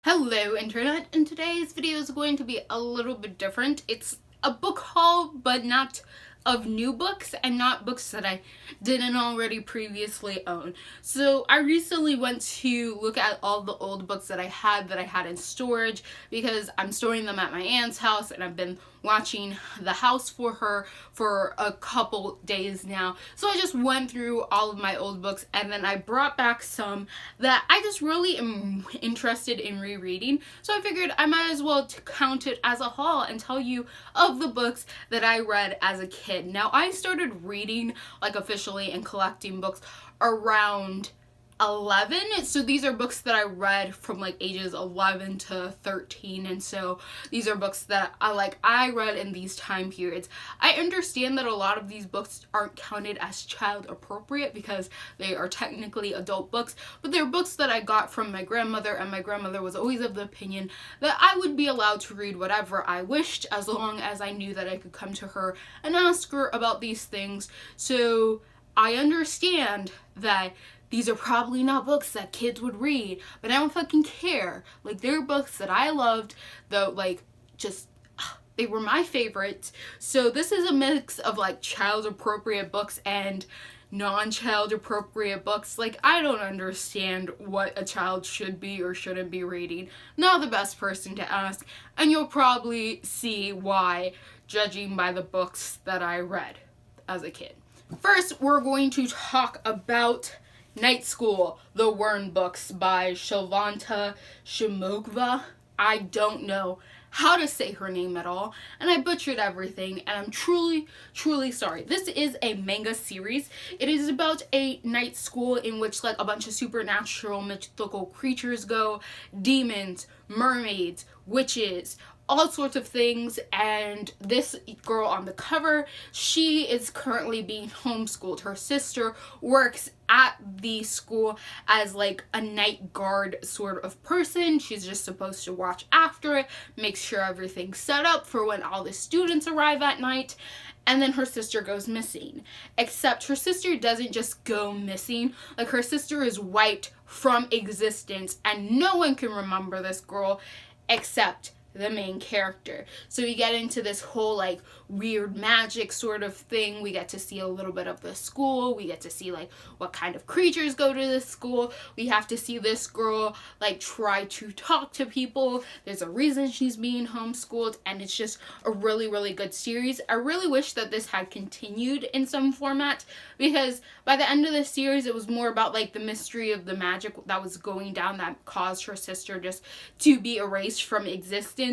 Hello Internet, and today's video is going to be a little bit different. It's a book haul, but not of new books and not books that I didn't already previously own. So I recently went to look at all the old books that I had in storage because I'm storing them at my aunt's house and I've been watching the house for her for a couple days now. So I just went through all of my old books and then I brought back some that I just really am interested in rereading. So I figured I might as well count it as a haul and tell you of the books that I read as a kid. Now, I started reading like officially and collecting books around 11, so these are books that I read from like ages 11 to 13, and so these are books that I read in these time periods. I understand that a lot of these books aren't counted as child appropriate because they are technically adult books, but they're books that I got from my grandmother, and my grandmother was always of the opinion that I would be allowed to read whatever I wished as long as I knew that I could come to her and ask her about these things. So I understand that these are probably not books that kids would read, but I don't fucking care. Like, they're books that I loved, though, like, just, they were my favorites. So this is a mix of, like, child-appropriate books and non-child appropriate books. Like, I don't understand what a child should be or shouldn't be reading. Not the best person to ask, and you'll probably see why, judging by the books that I read as a kid. First, we're going to talk about Night School, The Wern Books by Shilvanta Shimogva. I don't know how to say her name at all, and I butchered everything, and I'm truly, truly sorry. This is a manga series. It is about a night school in which, like, a bunch of supernatural mythical creatures go, demons, mermaids, witches, all sorts of things, and this girl on the cover, she is currently being homeschooled. Her sister works at the school as like a night guard sort of person. She's just supposed to watch after it, make sure everything's set up for when all the students arrive at night, and then her sister goes missing. Except her sister doesn't just go missing, like her sister is wiped from existence and no one can remember this girl except the main character. So we get into this whole like weird magic sort of thing. We get to see a little bit of the school. We get to see like what kind of creatures go to this school. We have to see this girl like try to talk to people. There's a reason she's being homeschooled, and it's just a really, really good series. I really wish that this had continued in some format, because by the end of the series it was more about like the mystery of the magic that was going down that caused her sister just to be erased from existence.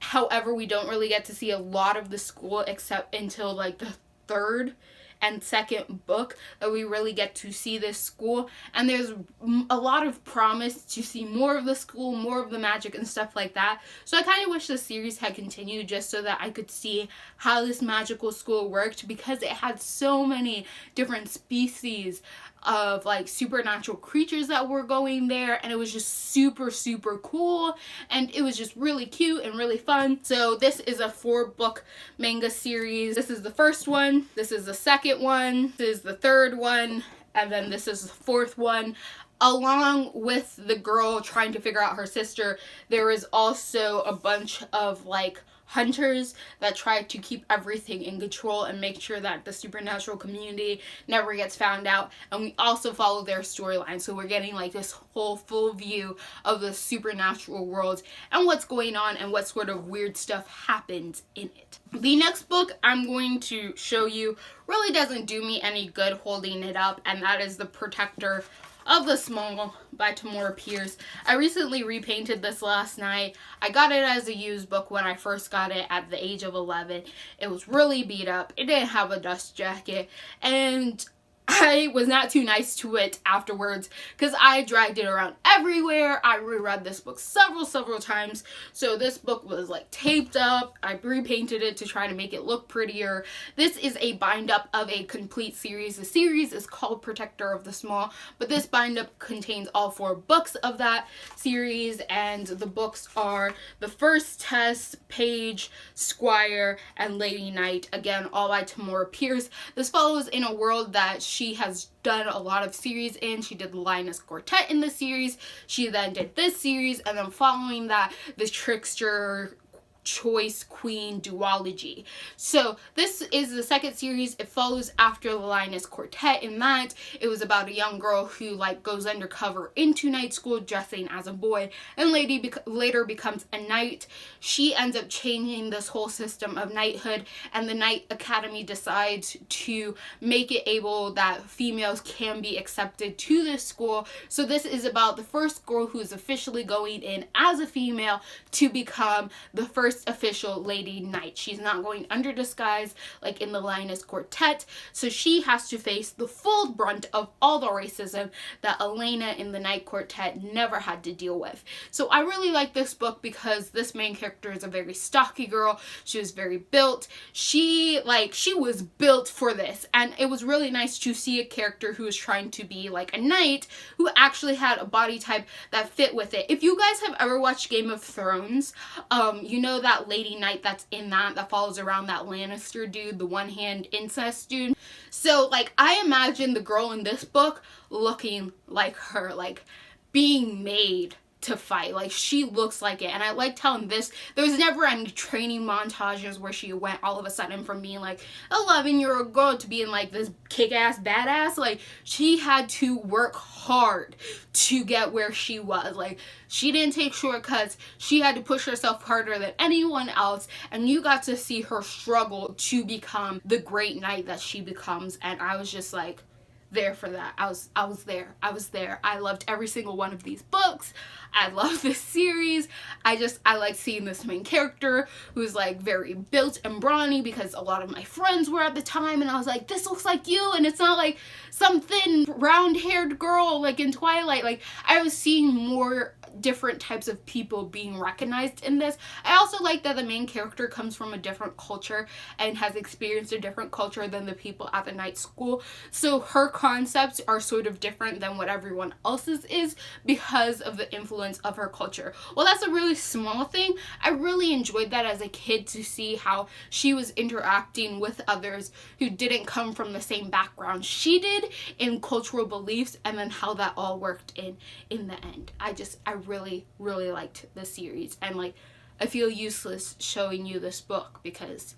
However, we don't really get to see a lot of the school except until like the third and second book that we really get to see this school, and there's a lot of promise to see more of the school, more of the magic and stuff like that. So I kind of wish the series had continued just so that I could see how this magical school worked, because it had so many different species of like supernatural creatures that were going there, and it was just super, super cool, and it was just really cute and really fun. So this is a 4-book manga series. This is the first one, this is the second one, this is the third one, and then this is the fourth one. Along with the girl trying to figure out her sister, there is also a bunch of like hunters that try to keep everything in control and make sure that the supernatural community never gets found out, and we also follow their storyline. So we're getting like this whole full view of the supernatural world and what's going on and what sort of weird stuff happens in it. The next book I'm going to show you really doesn't do me any good holding it up, and that is The Protector of the Small by Tamora Pierce. I recently repainted this last night. I got it as a used book when I first got it at the age of 11. It was really beat up. It didn't have a dust jacket, and I was not too nice to it afterwards because I dragged it around everywhere. I reread this book several times. So this book was like taped up. I repainted it to try to make it look prettier. This is a bind up of a complete series. The series is called Protector of the Small, but this bind up contains all 4 books of that series, and the books are The First Test, Paige, Squire, and Lady Knight. Again, all by Tamora Pierce. This follows in a world that she has done a lot of series in. She did the Lioness Quartet in the series. She then did this series, and then following that, the Trickster Choice Queen duology. So this is the second series. It follows after the Lioness Quartet. In that, it was about a young girl who like goes undercover into night school dressing as a boy and later becomes a knight. She ends up changing this whole system of knighthood, and the Knight Academy decides to make it able that females can be accepted to this school. So this is about the first girl who is officially going in as a female to become the first official lady knight. She's not going under disguise like in the Lioness Quartet, so she has to face the full brunt of all the racism that Elena in the Knight Quartet never had to deal with. So I really like this book because this main character is a very stocky girl. She was very built. She was built for this, and it was really nice to see a character who was trying to be like a knight who actually had a body type that fit with it. If you guys have ever watched Game of Thrones, you know that lady knight that's in that follows around that Lannister dude, the one-hand incest dude. So like I imagine the girl in this book looking like her, like being made to fight. Like she looks like it. And I liked how in this there was never any training montages where she went all of a sudden from being like 11-year-old girl to being like this kick-ass badass. Like she had to work hard to get where she was. Like she didn't take shortcuts. She had to push herself harder than anyone else, and you got to see her struggle to become the great knight that she becomes. And I was just like there for that. I was there. I loved every single one of these books. I love this series. I like seeing this main character who's like very built and brawny, because a lot of my friends were at the time, and I was like, this looks like you, and it's not like some thin round-haired girl like in Twilight. Like I was seeing more different types of people being recognized in this. I also like that the main character comes from a different culture and has experienced a different culture than the people at the night school. So her concepts are sort of different than what everyone else's is because of the influence of her culture. Well, that's a really small thing. I really enjoyed that as a kid, to see how she was interacting with others who didn't come from the same background she did in cultural beliefs, and then how that all worked in the end. I really liked the series, and like I feel useless showing you this book because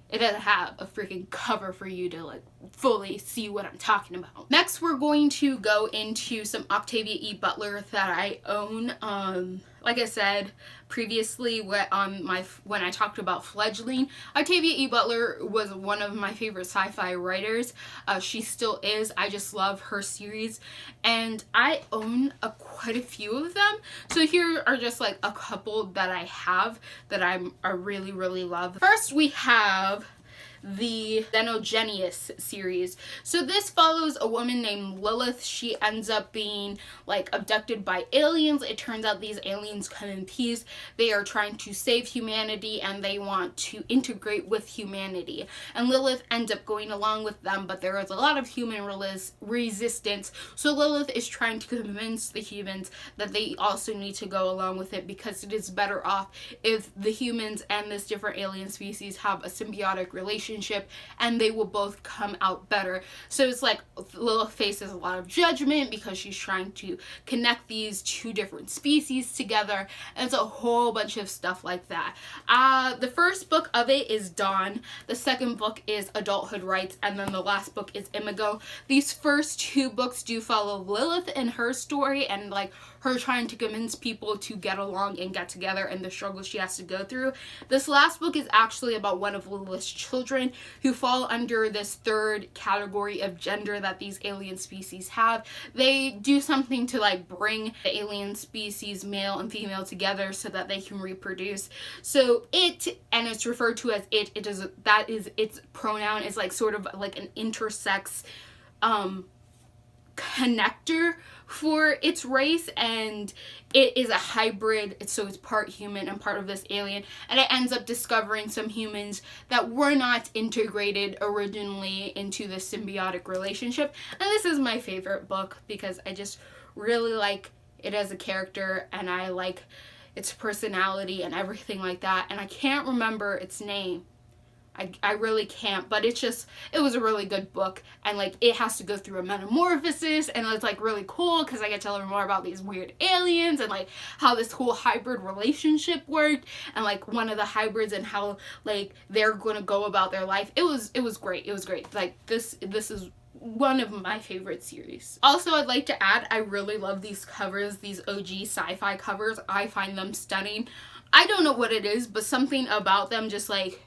it doesn't have a freaking cover for you to like fully see what I'm talking about. Next, we're going to go into some Octavia E. Butler that I own. Like I said previously when I talked about Fledgling, Octavia E. Butler was one of my favorite sci-fi writers. She still is. I just love her series, and I own quite a few of them. So here are just like a couple that I have that I really love. First, we have the Nanogenes series. So this follows a woman named Lilith. She ends up being like abducted by aliens. It turns out these aliens come in peace. They are trying to save humanity, and they want to integrate with humanity. And Lilith ends up going along with them, but there is a lot of human resistance. So Lilith is trying to convince the humans that they also need to go along with it, because it is better off if the humans and this different alien species have a symbiotic relationship, and they will both come out better. So it's like Lilith faces a lot of judgment because she's trying to connect these two different species together, and it's a whole bunch of stuff like that. The first book of it is Dawn. The second book is Adulthood Rights, and then the last book is Imago. These first two books do follow Lilith and her story, and like her trying to convince people to get along and get together, and the struggles she has to go through. This last book is actually about one of Lilith's children who fall under this third category of gender that these alien species have. They do something to like bring the alien species male and female together so that they can reproduce. So it, and it's referred to as that is its pronoun, is like sort of like an intersex connector for its race, and it is a hybrid, so it's part human and part of this alien, and it ends up discovering some humans that were not integrated originally into this symbiotic relationship. And this is my favorite book because I just really like it as a character, and I like its personality and everything like that, and I can't remember its name. I really can't, but it was a really good book, and like it has to go through a metamorphosis, and it's like really cool because I get to learn more about these weird aliens and like how this whole hybrid relationship worked, and like one of the hybrids and how like they're gonna go about their life. It was great. It was great. Like this is one of my favorite series. Also, I'd like to add, I really love these covers, these OG sci-fi covers. I find them stunning. I don't know what it is, but something about them just like,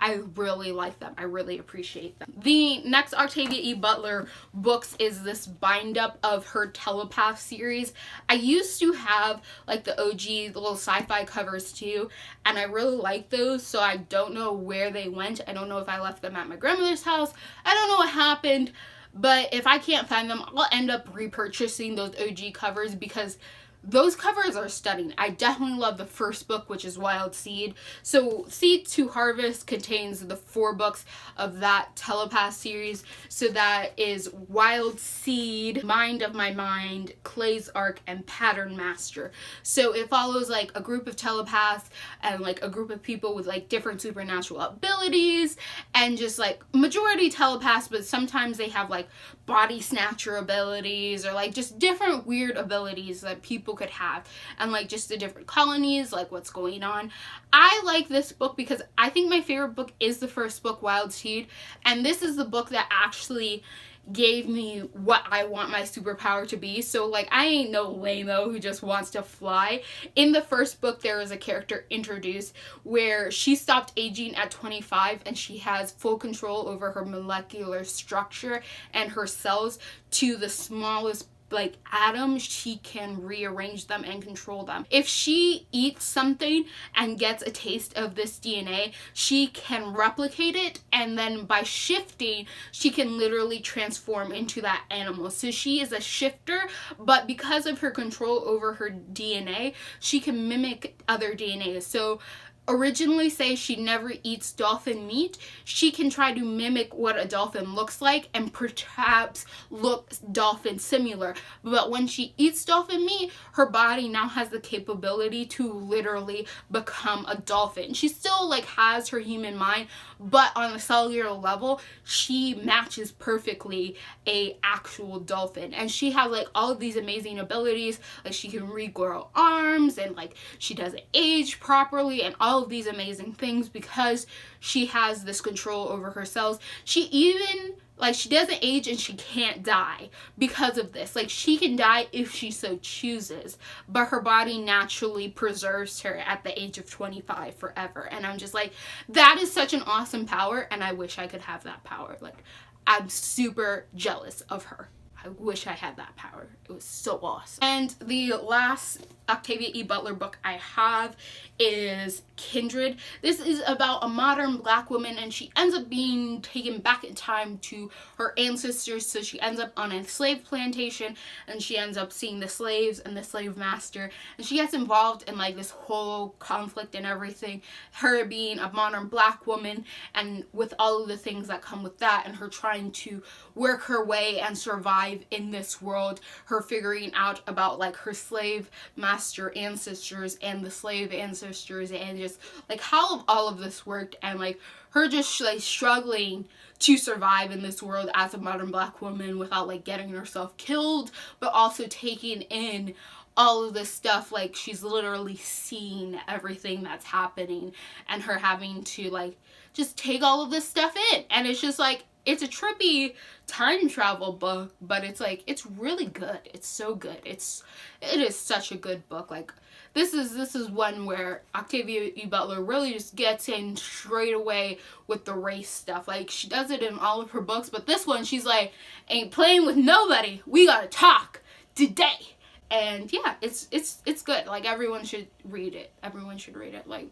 I really like them. I really appreciate them. The next Octavia E. Butler books is this bind up of her Telepaths series. I used to have like the OG little sci-fi covers too, and I really like those, so I don't know where they went. I don't know if I left them at my grandmother's house. I don't know what happened, but if I can't find them, I'll end up repurchasing those OG covers because those covers are stunning. I definitely love the first book, which is Wild Seed. So Seed to Harvest contains the 4 books of that Telepath series. So that is Wild Seed, Mind of My Mind, Clay's Arc, and Pattern Master. So it follows like a group of telepaths and like a group of people with like different supernatural abilities, and just like majority telepaths, but sometimes they have like body snatcher abilities or like just different weird abilities that people could have, and like just the different colonies, like what's going on. I like this book because I think my favorite book is the first book, Wild Seed, and this is the book that actually gave me what I want my superpower to be. So like I ain't no lame-o who just wants to fly. In the first book there is a character introduced where she stopped aging at 25 and she has full control over her molecular structure and her cells to the smallest like atoms. She can rearrange them and control them. If she eats something and gets a taste of this DNA, she can replicate it, and then by shifting she can literally transform into that animal. So she is a shifter, but because of her control over her DNA, she can mimic other DNA. So originally say she never eats dolphin meat, she can try to mimic what a dolphin looks like and perhaps look dolphin similar. But when she eats dolphin meat, her body now has the capability to literally become a dolphin. She still like has her human mind, but on a cellular level, she matches perfectly a actual dolphin. And she has like all of these amazing abilities, like she can regrow arms, and like she doesn't age properly, and all of these amazing things because she has this control over her cells. She even like she doesn't age and she can't die because of this. Like she can die if she so chooses, but her body naturally preserves her at the age of 25 forever. And I'm just like, that is such an awesome power, and I wish I could have that power. Like I'm super jealous of her. I wish I had that power. It was so awesome. And the last Octavia E. Butler book I have is Kindred. This is about a modern black woman, and she ends up being taken back in time to her ancestors. So she ends up on a slave plantation, and she ends up seeing the slaves and the slave master, and she gets involved in like this whole conflict and everything. Her being a modern black woman, and with all of the things that come with that, and her trying to work her way and survive in this world, her figuring out about like her slave master ancestors and the slave ancestors, and just like how all of this worked, and like her just like struggling to survive in this world as a modern black woman without like getting herself killed, but also taking in all of this stuff. Like she's literally seeing everything that's happening, and her having to like just take all of this stuff in. And it's just like, it's a trippy time travel book, but it's like, it's really good. It's so good. It is such a good book. Like this is one where Octavia E. Butler really just gets in straight away with the race stuff. Like she does it in all of her books, but this one she's like, ain't playing with nobody. We gotta talk today. And yeah, it's good. Like everyone should read it. Everyone should read it. Like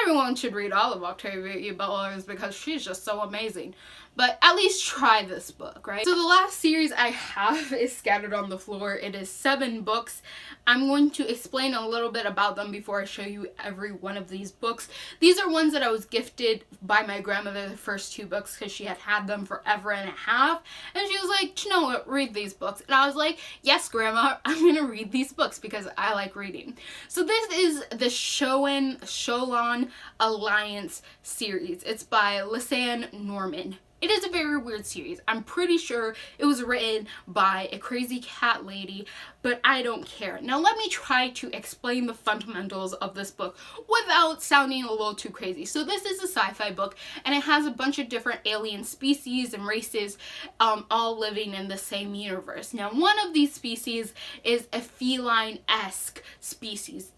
everyone should read all of Octavia E. Butler's because she's just so amazing. But at least try this book, right? So the last series I have is Scattered on the Floor. It is 7 books. I'm going to explain a little bit about them before I show you every one of these books. These are ones that I was gifted by my grandmother, the first 2 books, because she had had them forever and a half. And she was like, you know what, read these books. And I was like, yes, Grandma, I'm going to read these books because I like reading. So this is the Sholan Shalon Alliance series. It's by Lisanne Norman. It is a very weird series. I'm pretty sure it was written by a crazy cat lady, but I don't care. Now let me try to explain the fundamentals of this book without sounding a little too crazy. So this is a sci-fi book, and it has a bunch of different alien species and races all living in the same universe. Now one of these species is a feline-esque species.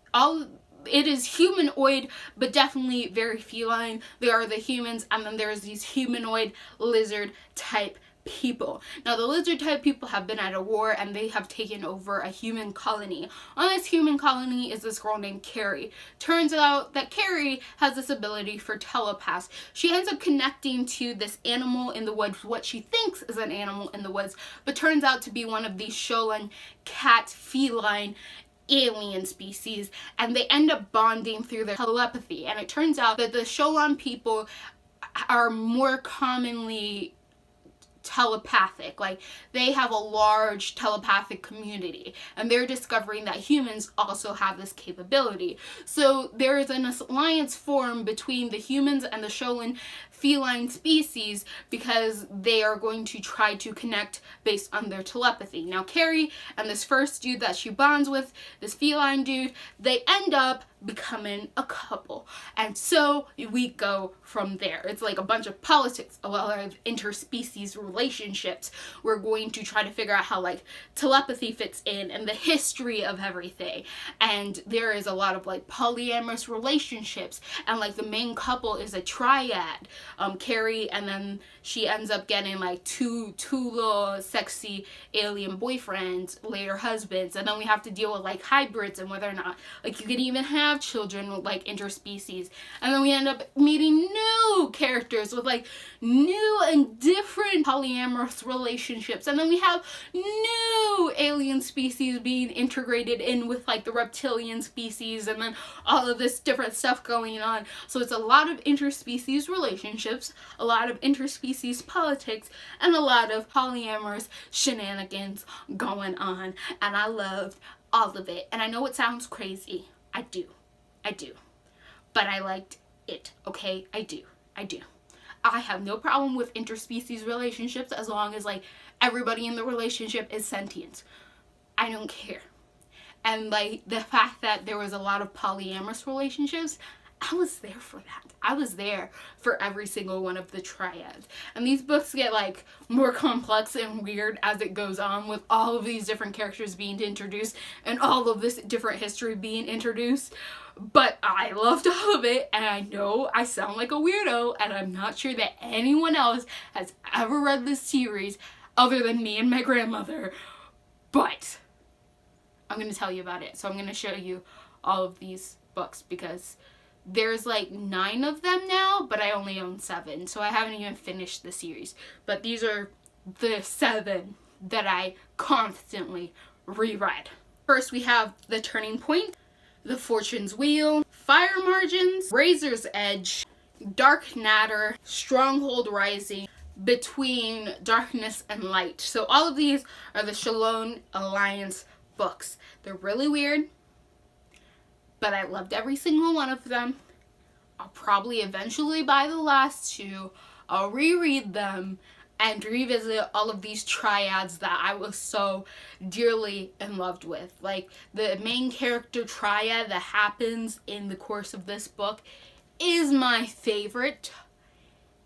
It is humanoid, but definitely very feline. They are the humans, and then there's these humanoid lizard type people. Now the lizard type people have been at a war, and they have taken over a human colony. On this human colony is this girl named Carrie. Turns out that Carrie has this ability for telepaths. She ends up connecting to this animal in the woods, what she thinks is an animal in the woods, but turns out to be one of these Shalon cat feline alien species, and they end up bonding through their telepathy. And it turns out that the Shalon people are more commonly telepathic. Like, they have a large telepathic community, and they're discovering that humans also have this capability. So there is an alliance formed between the humans and the Shalon feline species because they are going to try to connect based on their telepathy. Now Carrie and this first dude that she bonds with, this feline dude, they end up becoming a couple, and so we go from there. It's like a bunch of politics, a lot of interspecies relationships. We're going to try to figure out how like telepathy fits in and the history of everything, and there is a lot of like polyamorous relationships, and like the main couple is a triad, Carrie, and then she ends up getting like two little sexy alien boyfriends, later husbands, and then we have to deal with like hybrids and whether or not like you can even have children with like interspecies. And then we end up meeting new characters with like new and different polyamorous relationships, and then we have new alien species being integrated in with like the reptilian species, and then all of this different stuff going on. So it's a lot of interspecies relationships, a lot of interspecies politics, and a lot of polyamorous shenanigans going on, and I loved all of it. And I know it sounds crazy, I do, but I liked it, okay? I do. I have no problem with interspecies relationships as long as like everybody in the relationship is sentient. I don't care. And like the fact that there was a lot of polyamorous relationships, I was there for that. I was there for every single one of the triads. And these books get like more complex and weird as it goes on, with all of these different characters being introduced and all of this different history being introduced. But I loved all of it, and I know I sound like a weirdo, and I'm not sure that anyone else has ever read this series other than me and my grandmother, but I'm going to tell you about it. So I'm going to show you all of these books because there's like 9 of them now, but I only own 7, so I haven't even finished the series. But these are the 7 that I constantly reread. First we have The Turning Point, The Fortune's Wheel, Fire Margins, Razor's Edge, Dark Natter, Stronghold Rising, Between Darkness and Light. So all of these are the Shalon Alliance books. They're really weird, but I loved every single one of them. I'll probably eventually buy the last 2. I'll reread them and revisit all of these triads that I was so dearly in love with. Like the main character triad that happens in the course of this book is my favorite.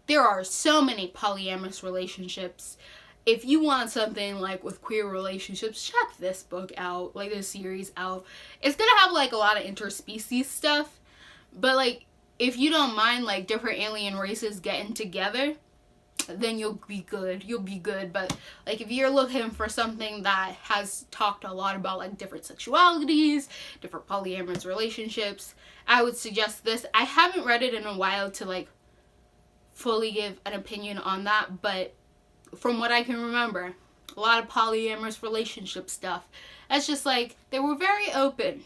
There are so many polyamorous relationships. If you want something like with queer relationships, check this book out, like this series out. It's gonna have like a lot of interspecies stuff, but like if you don't mind like different alien races getting together, then you'll be good. But like if you're looking for something that has talked a lot about like different sexualities, different polyamorous relationships, I would suggest this. I haven't read it in a while to like fully give an opinion on that, but from what I can remember, a lot of polyamorous relationship stuff. It's just like they were very open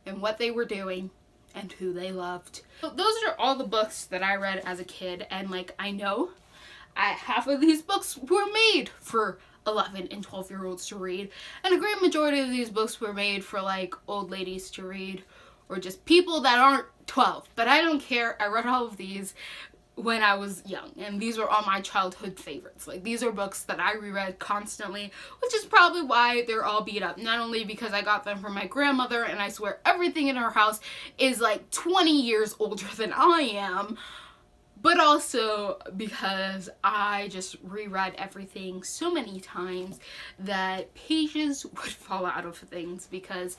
in what they were doing and who they loved. So those are all the books that I read as a kid, and like I know half of these books were made for 11 and 12-year-olds to read, and a great majority of these books were made for like old ladies to read, or just people that aren't 12. But I don't care. I read all of these when I was young, and these were all my childhood favorites. Like, these are books that I reread constantly, which is probably why they're all beat up. Not only because I got them from my grandmother, and I swear everything in her house is like 20 years older than I am, but also because I just reread everything so many times that pages would fall out of things, because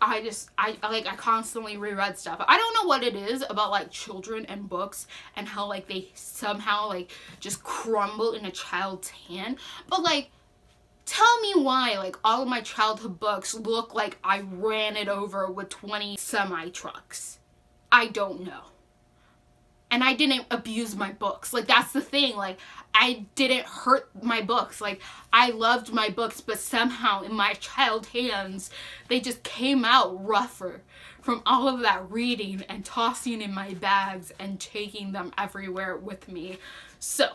I constantly reread stuff. I don't know what it is about like children and books and how like they somehow like just crumble in a child's hand. But like, tell me why like all of my childhood books look like I ran it over with 20 semi trucks. I don't know. And I didn't abuse my books. Like, that's the thing. Like, I didn't hurt my books. Like, I loved my books, but somehow in my child hands, they just came out rougher from all of that reading and tossing in my bags and taking them everywhere with me. So,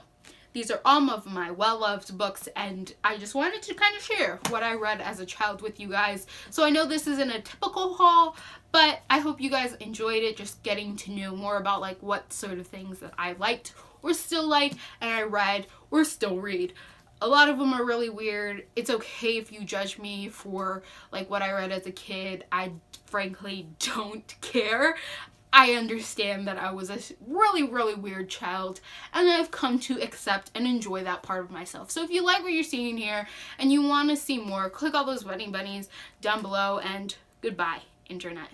these are all of my well-loved books, and I just wanted to kind of share what I read as a child with you guys. So I know this isn't a typical haul, but I hope you guys enjoyed it, just getting to know more about like what sort of things that I liked or still like, and I read or still read. A lot of them are really weird. It's okay if you judge me for like what I read as a kid. I frankly don't care. I understand that I was a really, really weird child, and I've come to accept and enjoy that part of myself. So if you like what you're seeing here and you want to see more, click all those wedding bunnies down below, and goodbye, internet.